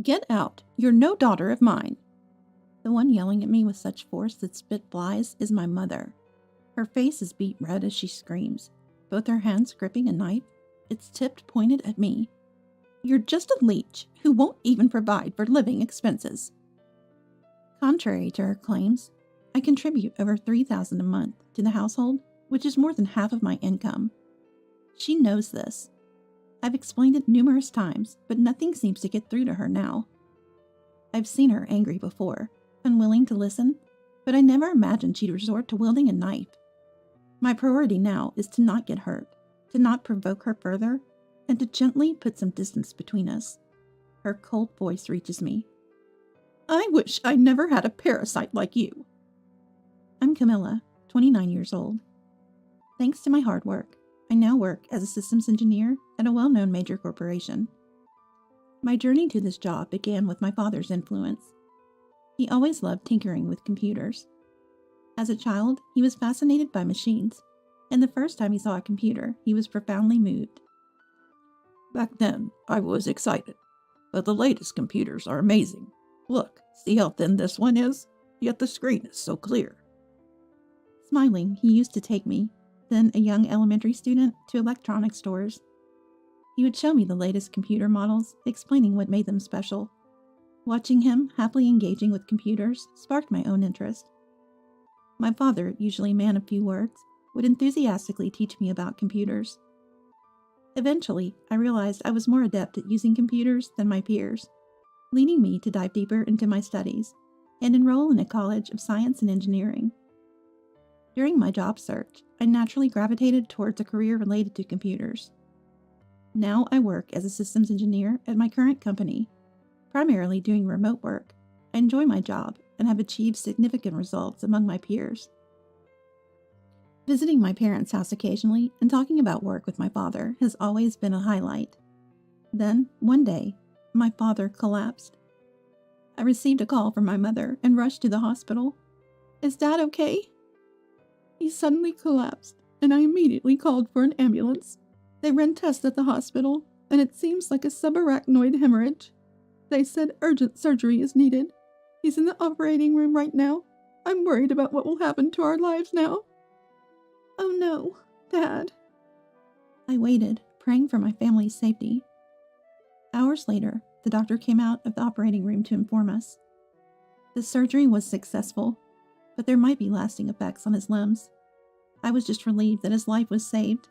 Get out! You're no daughter of mine! The one yelling at me with such force that spit flies is my mother. Her face is beet red as she screams, both her hands gripping a knife. It's tipped pointed at me. You're just a leech who won't even provide for living expenses. Contrary to her claims, I contribute over $3,000 a month to the household, which is more than half of my income. She knows this. I've explained it numerous times, but nothing seems to get through to her now. I've seen her angry before, unwilling to listen, but I never imagined she'd resort to wielding a knife. My priority now is to not get hurt, to not provoke her further, and to gently put some distance between us. Her cold voice reaches me. I wish I never had a parasite like you. I'm Camilla, 29 years old. Thanks to my hard work, I now work as a systems engineer at a well-known major corporation. My journey to this job began with my father's influence. He always loved tinkering with computers. As a child, he was fascinated by machines, and the first time he saw a computer, he was profoundly moved. Back then, I was excited, but the latest computers are amazing. Look, see how thin this one is? Yet the screen is so clear. Smiling, he used to take me, then a young elementary student, to electronics stores. He would show me the latest computer models, explaining what made them special. Watching him happily engaging with computers sparked my own interest. My father, usually a man of few words, would enthusiastically teach me about computers. Eventually, I realized I was more adept at using computers than my peers, leading me to dive deeper into my studies and enroll in a college of science and engineering. During my job search, I naturally gravitated towards a career related to computers. Now I work as a systems engineer at my current company, primarily doing remote work. I enjoy my job and have achieved significant results among my peers. Visiting my parents' house occasionally and talking about work with my father has always been a highlight. Then, one day, my father collapsed. I received a call from my mother and rushed to the hospital. Is Dad okay? He suddenly collapsed, and I immediately called for an ambulance. They ran tests at the hospital, and it seems like a subarachnoid hemorrhage. They said urgent surgery is needed. He's in the operating room right now. I'm worried about what will happen to our lives now. Oh no, Dad. I waited, praying for my family's safety. Hours later, the doctor came out of the operating room to inform us. The surgery was successful, but there might be lasting effects on his limbs. I was just relieved that his life was saved.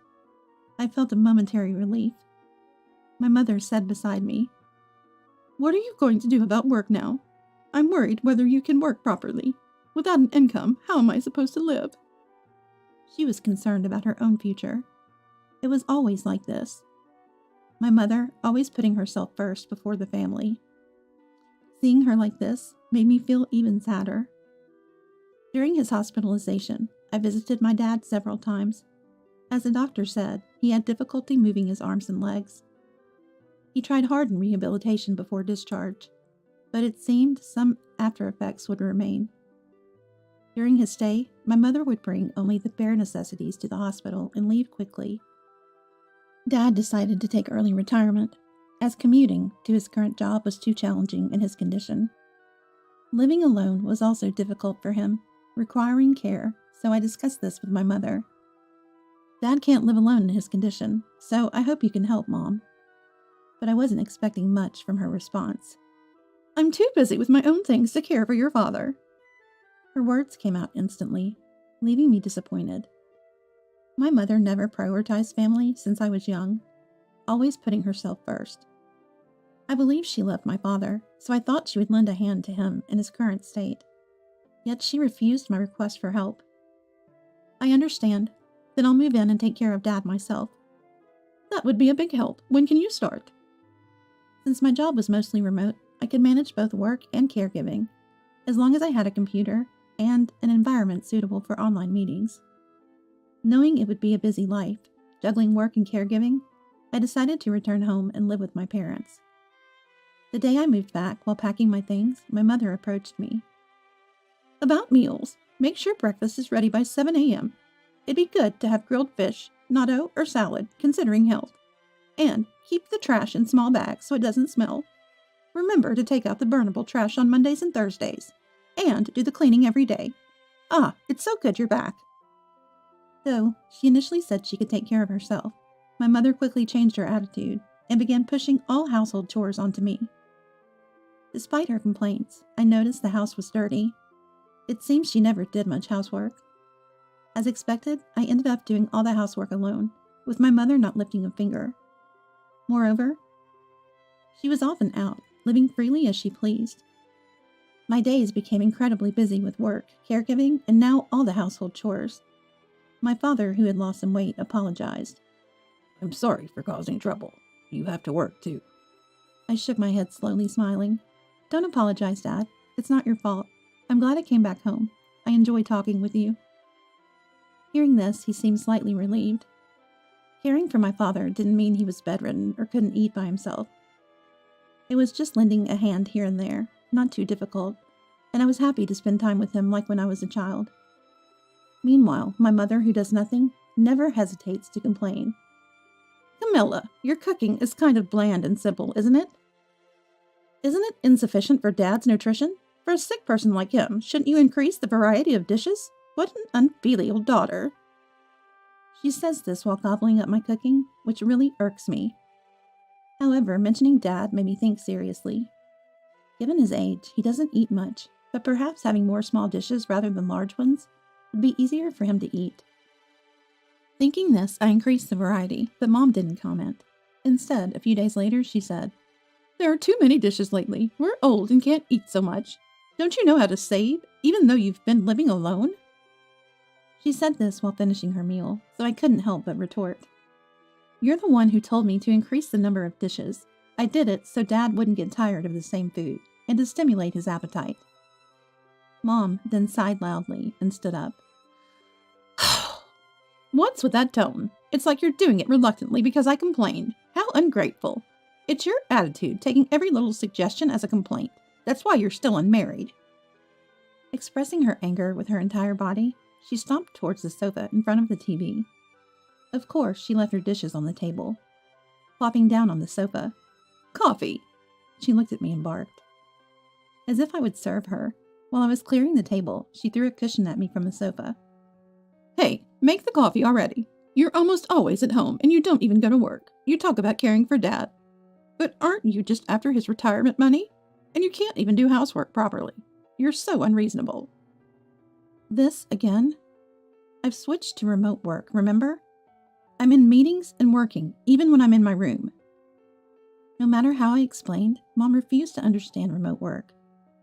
I felt a momentary relief. My mother said beside me, What are you going to do about work now? I'm worried whether you can work properly. Without an income, how am I supposed to live? She was concerned about her own future. It was always like this. My mother always putting herself first before the family. Seeing her like this made me feel even sadder. During his hospitalization, I visited my dad several times. As the doctor said, he had difficulty moving his arms and legs. He tried hard in rehabilitation before discharge, but it seemed some after effects would remain. During his stay, my mother would bring only the bare necessities to the hospital and leave quickly. Dad decided to take early retirement, as commuting to his current job was too challenging in his condition. Living alone was also difficult for him, requiring care, so I discussed this with my mother. Dad can't live alone in his condition, so I hope you can help, Mom. But I wasn't expecting much from her response. I'm too busy with my own things to care for your father. Her words came out instantly, leaving me disappointed. My mother never prioritized family since I was young, always putting herself first. I believe she loved my father, so I thought she would lend a hand to him in his current state. Yet she refused my request for help. I understand. Then I'll move in and take care of Dad myself. That would be a big help. When can you start? Since my job was mostly remote, I could manage both work and caregiving, as long as I had a computer and an environment suitable for online meetings. Knowing it would be a busy life, juggling work and caregiving, I decided to return home and live with my parents. The day I moved back while packing my things, my mother approached me. About meals, make sure breakfast is ready by 7 a.m. It'd be good to have grilled fish, natto, or salad, considering health. And keep the trash in small bags so it doesn't smell. Remember to take out the burnable trash on Mondays and Thursdays, and do the cleaning every day. Ah, it's so good you're back." Though she initially said she could take care of herself, my mother quickly changed her attitude and began pushing all household chores onto me. Despite her complaints, I noticed the house was dirty. It seems she never did much housework. As expected, I ended up doing all the housework alone, with my mother not lifting a finger. Moreover, she was often out, living freely as she pleased. My days became incredibly busy with work, caregiving, and now all the household chores. My father, who had lost some weight, apologized. "I'm sorry for causing trouble. You have to work, too." I shook my head slowly, smiling. "Don't apologize, Dad. It's not your fault. I'm glad I came back home. I enjoy talking with you." Hearing this, he seemed slightly relieved. Caring for my father didn't mean he was bedridden or couldn't eat by himself. It was just lending a hand here and there, not too difficult, and I was happy to spend time with him like when I was a child. Meanwhile, my mother, who does nothing, never hesitates to complain. "Camilla, your cooking is kind of bland and simple, isn't it? Isn't it insufficient for Dad's nutrition? For a sick person like him, shouldn't you increase the variety of dishes? What an unfilial daughter." She says this while gobbling up my cooking, which really irks me. However, mentioning Dad made me think seriously. Given his age, he doesn't eat much, but perhaps having more small dishes rather than large ones would be easier for him to eat. Thinking this, I increased the variety, but Mom didn't comment. Instead, a few days later, she said, "There are too many dishes lately. We're old and can't eat so much. Don't you know how to save, even though you've been living alone?" She said this while finishing her meal, so I couldn't help but retort. "You're the one who told me to increase the number of dishes. I did it so Dad wouldn't get tired of the same food, and to stimulate his appetite." Mom then sighed loudly and stood up. "What's with that tone? It's like you're doing it reluctantly because I complained. How ungrateful. It's your attitude, taking every little suggestion as a complaint. That's why you're still unmarried." Expressing her anger with her entire body, she stomped towards the sofa in front of the TV. Of course, she left her dishes on the table. Plopping down on the sofa. "Coffee!" She looked at me and barked. As if I would serve her, while I was clearing the table, she threw a cushion at me from the sofa. "Hey, make the coffee already. You're almost always at home, and you don't even go to work. You talk about caring for Dad. But aren't you just after his retirement money? And you can't even do housework properly. You're so unreasonable." This again? I've switched to remote work, remember? I'm in meetings and working, even when I'm in my room. No matter how I explained, Mom refused to understand remote work.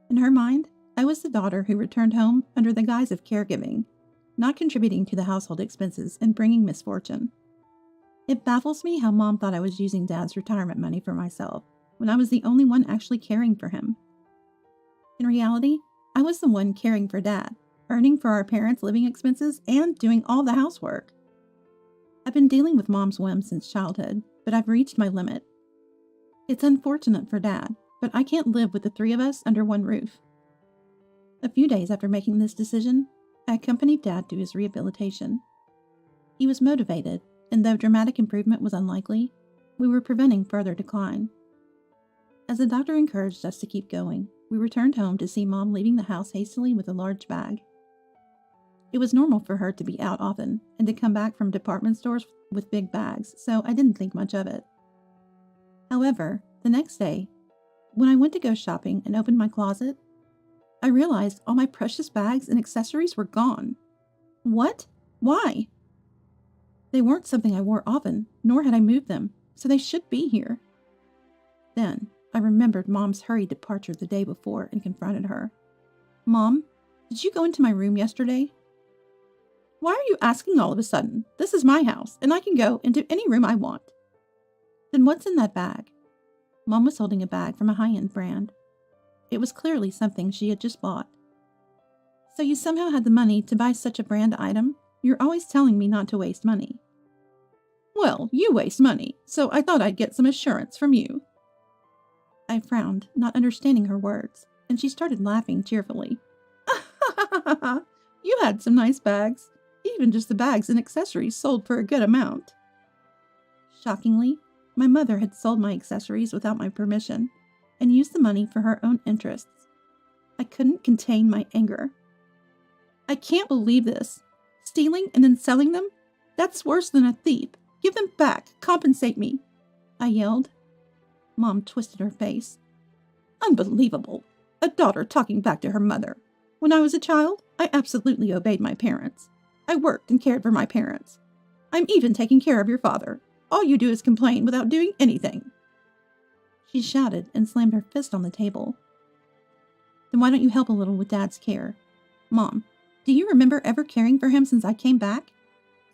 In her mind, I was the daughter who returned home under the guise of caregiving, not contributing to the household expenses and bringing misfortune. It baffles me how Mom thought I was using Dad's retirement money for myself, when I was the only one actually caring for him. In reality, I was the one caring for Dad, earning for our parents' living expenses, and doing all the housework. I've been dealing with Mom's whims since childhood, but I've reached my limit. It's unfortunate for Dad, but I can't live with the three of us under one roof. A few days after making this decision, I accompanied Dad to his rehabilitation. He was motivated, and though dramatic improvement was unlikely, we were preventing further decline. As the doctor encouraged us to keep going, we returned home to see Mom leaving the house hastily with a large bag. It was normal for her to be out often and to come back from department stores with big bags, so I didn't think much of it. However, the next day, when I went to go shopping and opened my closet, I realized all my precious bags and accessories were gone. What? Why? They weren't something I wore often, nor had I moved them, so they should be here. Then, I remembered Mom's hurried departure the day before and confronted her. "Mom, did you go into my room yesterday?" "Why are you asking all of a sudden? This is my house, and I can go into any room I want." "Then what's in that bag?" Mom was holding a bag from a high-end brand. It was clearly something she had just bought. "So you somehow had the money to buy such a brand item? You're always telling me not to waste money." "Well, you waste money, so I thought I'd get some assurance from you." I frowned, not understanding her words, and she started laughing cheerfully. "You had some nice bags. Even just the bags and accessories sold for a good amount." Shockingly, my mother had sold my accessories without my permission. and used the money for her own interests. I couldn't contain my anger. I can't believe this. Stealing and then selling them? That's worse than a thief. Give them back. Compensate me, I yelled. Mom twisted her face. Unbelievable. A daughter talking back to her mother. When I was a child, I absolutely obeyed my parents. I worked and cared for my parents. I'm even taking care of your father. All you do is complain without doing anything. She shouted and slammed her fist on the table. Then why don't you help a little with Dad's care? Mom, do you remember ever caring for him since I came back?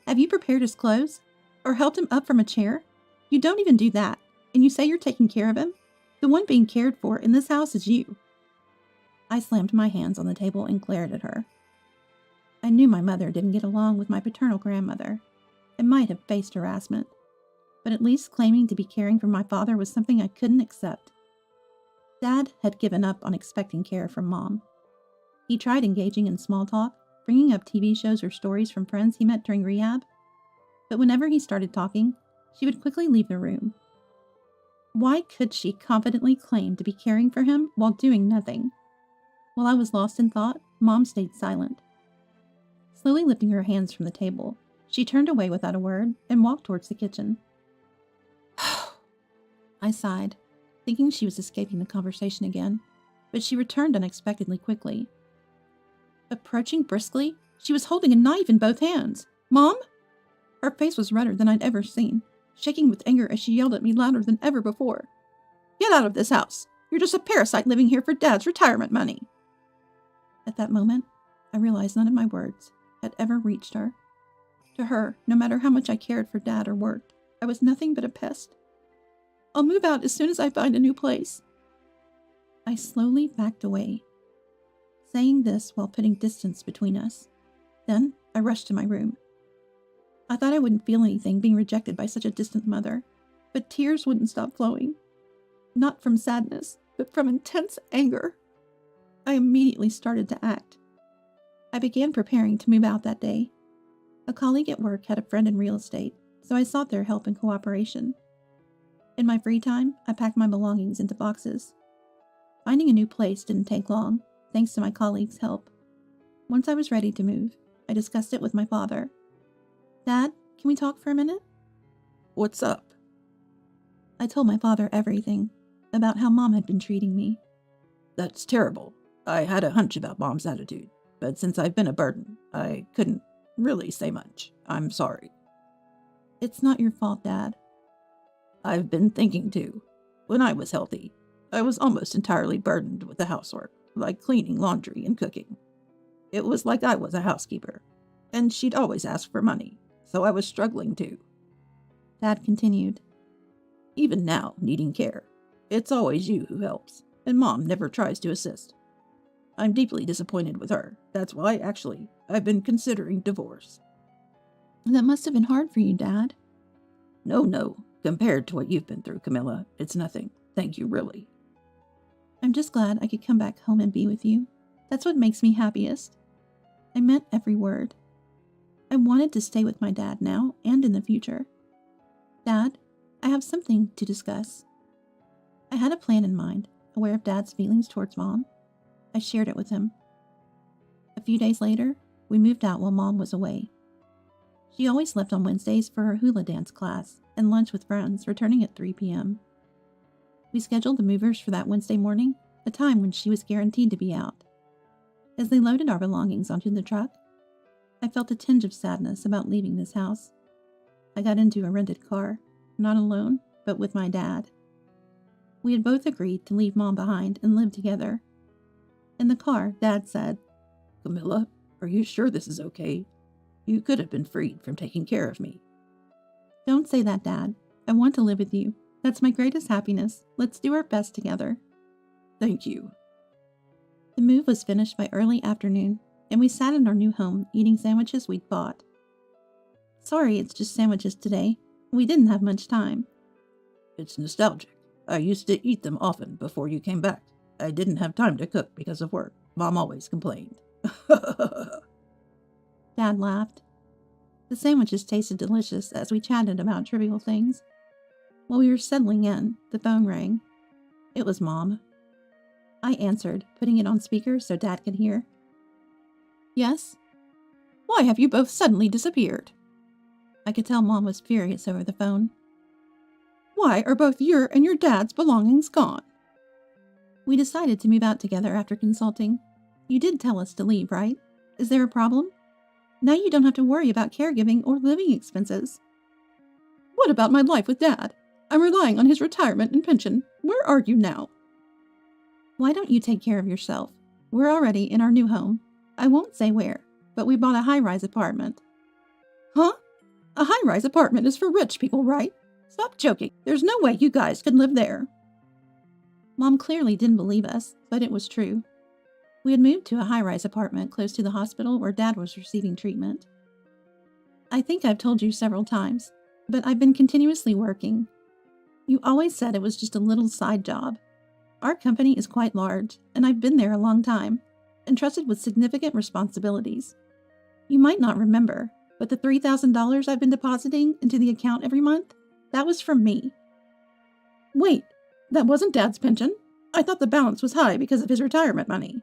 Have you prepared his clothes? Or helped him up from a chair? You don't even do that, and you say you're taking care of him? The one being cared for in this house is you. I slammed my hands on the table and glared at her. I knew my mother didn't get along with my paternal grandmother. I might have faced harassment, but at least claiming to be caring for my father was something I couldn't accept. Dad had given up on expecting care from Mom. He tried engaging in small talk, bringing up TV shows or stories from friends he met during rehab, but whenever he started talking, she would quickly leave the room. Why could she confidently claim to be caring for him while doing nothing? While I was lost in thought, Mom stayed silent. Slowly lifting her hands from the table, she turned away without a word and walked towards the kitchen. I sighed, thinking she was escaping the conversation again, but she returned unexpectedly quickly. Approaching briskly, she was holding a knife in both hands. Mom? Her face was redder than I'd ever seen, shaking with anger as she yelled at me louder than ever before. Get out of this house! You're just a parasite living here for Dad's retirement money! At that moment, I realized none of my words had ever reached her. To her, no matter how much I cared for Dad or worked, I was nothing but a pest. I'll move out as soon as I find a new place. I slowly backed away, saying this while putting distance between us. Then I rushed to my room. I thought I wouldn't feel anything being rejected by such a distant mother, but tears wouldn't stop flowing. Not from sadness, but from intense anger. I immediately started to act. I began preparing to move out that day. A colleague at work had a friend in real estate, so I sought their help and cooperation. In my free time, I packed my belongings into boxes. Finding a new place didn't take long, thanks to my colleague's help. Once I was ready to move, I discussed it with my father. Dad, can we talk for a minute? What's up? I told my father everything, about how Mom had been treating me. That's terrible. I had a hunch about Mom's attitude, but since I've been a burden, I couldn't really say much. I'm sorry. It's not your fault, Dad. I've been thinking too. When I was healthy, I was almost entirely burdened with the housework, like cleaning, laundry, and cooking. It was like I was a housekeeper, and she'd always ask for money, so I was struggling too. Dad continued. Even now, needing care, it's always you who helps, and Mom never tries to assist. I'm deeply disappointed with her. That's why, actually, I've been considering divorce. That must have been hard for you, Dad. No. Compared to what you've been through, Camilla, it's nothing. Thank you, really. I'm just glad I could come back home and be with you. That's what makes me happiest. I meant every word. I wanted to stay with my dad now and in the future. Dad, I have something to discuss. I had a plan in mind, aware of Dad's feelings towards Mom. I shared it with him. A few days later, we moved out while Mom was away. She always left on Wednesdays for her hula dance class and lunch with friends, returning at 3 p.m. We scheduled the movers for that Wednesday morning, a time when she was guaranteed to be out. As they loaded our belongings onto the truck, I felt a tinge of sadness about leaving this house. I got into a rented car, not alone, but with my dad. We had both agreed to leave Mom behind and live together. In the car, Dad said, Camilla, are you sure this is okay? You could have been freed from taking care of me. Don't say that, Dad. I want to live with you. That's my greatest happiness. Let's do our best together. Thank you. The move was finished by early afternoon, and we sat in our new home eating sandwiches we'd bought. Sorry, it's just sandwiches today. We didn't have much time. It's nostalgic. I used to eat them often before you came back. I didn't have time to cook because of work. Mom always complained. Dad laughed. The sandwiches tasted delicious as we chatted about trivial things. While we were settling in, the phone rang. It was Mom. I answered, putting it on speaker so Dad could hear. Yes? Why have you both suddenly disappeared? I could tell Mom was furious over the phone. Why are both your and your dad's belongings gone? We decided to move out together after consulting. You did tell us to leave, right? Is there a problem? Now you don't have to worry about caregiving or living expenses. What about my life with Dad? I'm relying on his retirement and pension. Where are you now? Why don't you take care of yourself? We're already in our new home. I won't say where, but we bought a high-rise apartment. Huh? A high-rise apartment is for rich people, right? Stop joking. There's no way you guys could live there. Mom clearly didn't believe us, but it was true. We had moved to a high-rise apartment close to the hospital where Dad was receiving treatment. I think I've told you several times, but I've been continuously working. You always said it was just a little side job. Our company is quite large, and I've been there a long time, entrusted with significant responsibilities. You might not remember, but the $3,000 I've been depositing into the account every month, that was from me. Wait, that wasn't Dad's pension? I thought the balance was high because of his retirement money.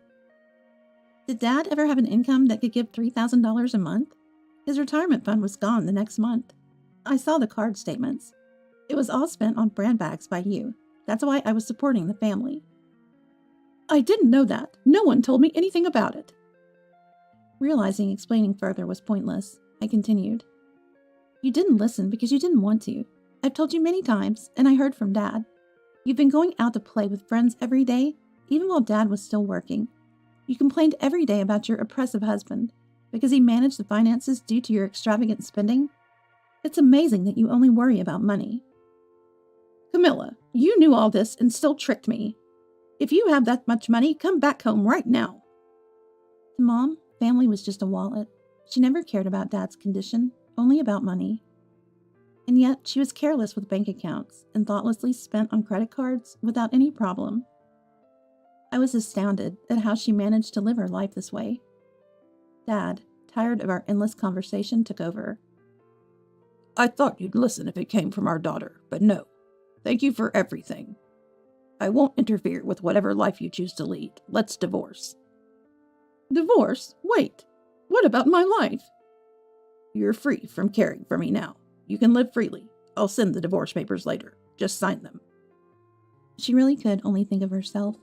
Did Dad ever have an income that could give $3,000 a month? His retirement fund was gone the next month. I saw the card statements. It was all spent on brand bags by you. That's why I was supporting the family. I didn't know that. No one told me anything about it. Realizing explaining further was pointless, I continued. You didn't listen because you didn't want to. I've told you many times, and I heard from Dad. You've been going out to play with friends every day, even while Dad was still working. You complained every day about your oppressive husband because he managed the finances due to your extravagant spending. It's amazing that you only worry about money. Camilla, you knew all this and still tricked me. If you have that much money, come back home right now. To Mom, family was just a wallet. She never cared about Dad's condition, only about money. And yet, she was careless with bank accounts and thoughtlessly spent on credit cards without any problem. I was astounded at how she managed to live her life this way. Dad, tired of our endless conversation, took over. I thought you'd listen if it came from our daughter, but no. Thank you for everything. I won't interfere with whatever life you choose to lead. Let's divorce. Divorce? Wait. What about my life? You're free from caring for me now. You can live freely. I'll send the divorce papers later. Just sign them. She really could only think of herself.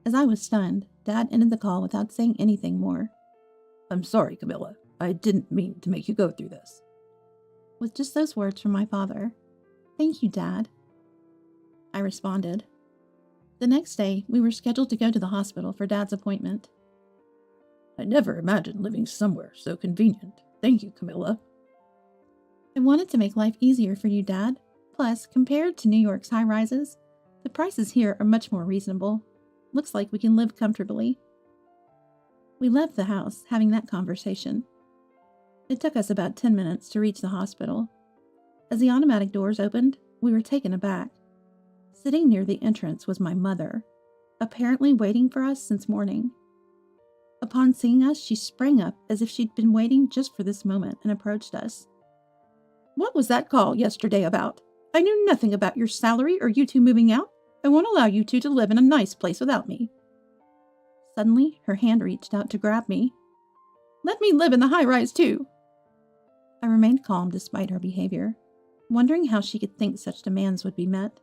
As I was stunned, Dad ended the call without saying anything more. I'm sorry, Camilla. I didn't mean to make you go through this. With just those words from my father. Thank you, Dad. I responded. The next day, we were scheduled to go to the hospital for Dad's appointment. I never imagined living somewhere so convenient. Thank you, Camilla. I wanted to make life easier for you, Dad. Plus, compared to New York's high-rises, the prices here are much more reasonable. Looks like we can live comfortably. We left the house, having that conversation. It took us about 10 minutes to reach the hospital. As the automatic doors opened, we were taken aback. Sitting near the entrance was my mother, apparently waiting for us since morning. Upon seeing us, she sprang up as if she'd been waiting just for this moment and approached us. What was that call yesterday about? I knew nothing about your salary or you two moving out. I won't allow you two to live in a nice place without me. Suddenly, her hand reached out to grab me. Let me live in the high-rise too. I remained calm despite her behavior, wondering how she could think such demands would be met.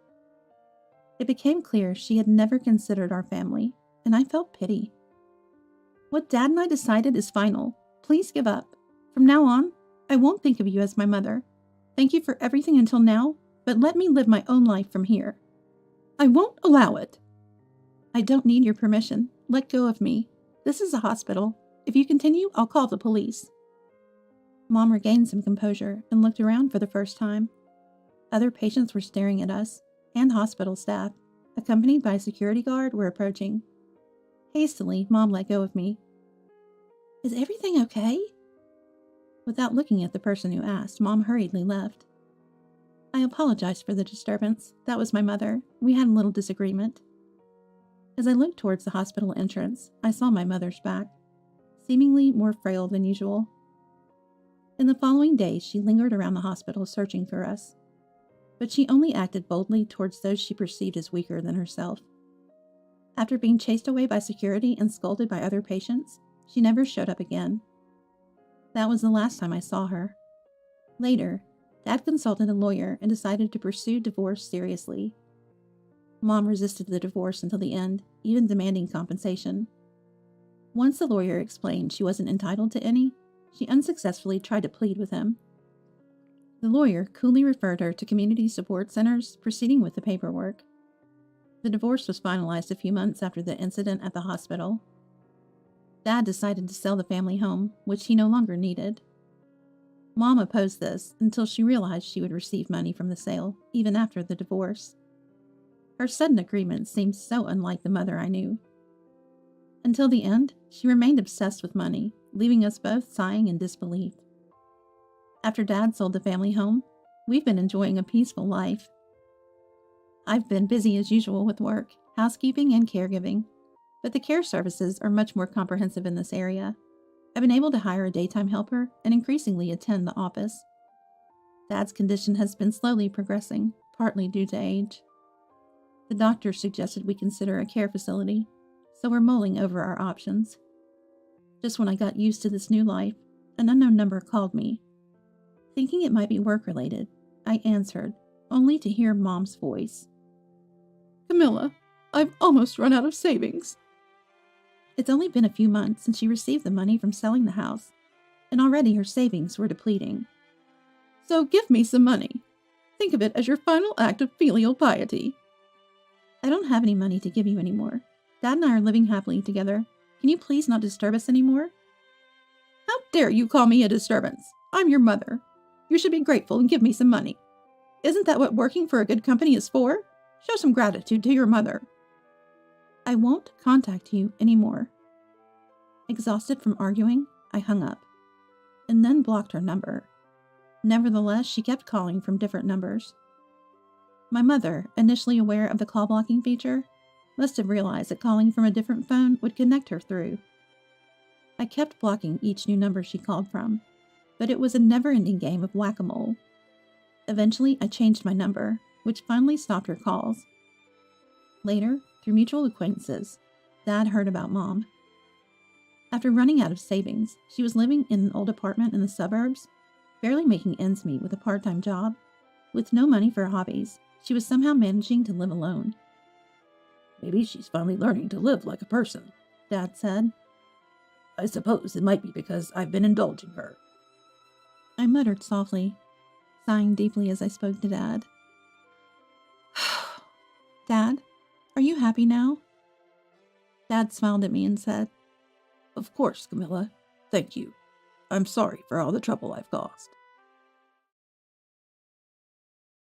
It became clear she had never considered our family, and I felt pity. What Dad and I decided is final. Please give up. From now on, I won't think of you as my mother. Thank you for everything until now, but let me live my own life from here. I won't allow it. I don't need your permission. Let go of me. This is a hospital. If you continue, I'll call the police. Mom regained some composure and looked around for the first time. Other patients were staring at us, and hospital staff, accompanied by a security guard, were approaching. Hastily, Mom let go of me. Is everything okay? Without looking at the person who asked, Mom hurriedly left. I apologized for the disturbance. That was my mother. We had a little disagreement. As I looked towards the hospital entrance, I saw my mother's back, seemingly more frail than usual. In the following days, she lingered around the hospital searching for us. but she only acted boldly towards those she perceived as weaker than herself. After being chased away by security and scolded by other patients, she never showed up again. That was the last time I saw her. Later, Dad consulted a lawyer and decided to pursue divorce seriously. Mom resisted the divorce until the end, even demanding compensation. Once the lawyer explained she wasn't entitled to any, she unsuccessfully tried to plead with him. The lawyer coolly referred her to community support centers, proceeding with the paperwork. The divorce was finalized a few months after the incident at the hospital. Dad decided to sell the family home, which he no longer needed. Mom opposed this until she realized she would receive money from the sale, even after the divorce. Her sudden agreement seemed so unlike the mother I knew. Until the end, she remained obsessed with money, leaving us both sighing in disbelief. After Dad sold the family home, we've been enjoying a peaceful life. I've been busy as usual with work, housekeeping, and caregiving, but the care services are much more comprehensive in this area. I've been able to hire a daytime helper and increasingly attend the office. Dad's condition has been slowly progressing, partly due to age. The doctor suggested we consider a care facility, so we're mulling over our options. Just when I got used to this new life, an unknown number called me. Thinking it might be work-related, I answered, only to hear Mom's voice. Camilla, I've almost run out of savings. It's only been a few months since she received the money from selling the house, and already her savings were depleting. So give me some money. Think of it as your final act of filial piety. I don't have any money to give you anymore. Dad and I are living happily together. Can you please not disturb us anymore? How dare you call me a disturbance? I'm your mother. You should be grateful and give me some money. Isn't that what working for a good company is for? Show some gratitude to your mother. I won't contact you anymore. Exhausted from arguing, I hung up, and then blocked her number. Nevertheless, she kept calling from different numbers. My mother, initially aware of the call blocking feature, must have realized that calling from a different phone would connect her through. I kept blocking each new number she called from, but it was a never-ending game of whack-a-mole. Eventually, I changed my number, which finally stopped her calls. Later, through mutual acquaintances, Dad heard about Mom. After running out of savings, she was living in an old apartment in the suburbs, barely making ends meet with a part-time job. With no money for hobbies, she was somehow managing to live alone. Maybe she's finally learning to live like a person, Dad said. I suppose it might be because I've been indulging her. I muttered softly, sighing deeply as I spoke to Dad. Dad, are you happy now? Dad smiled at me and said, Of course, Camilla. Thank you. I'm sorry for all the trouble I've caused.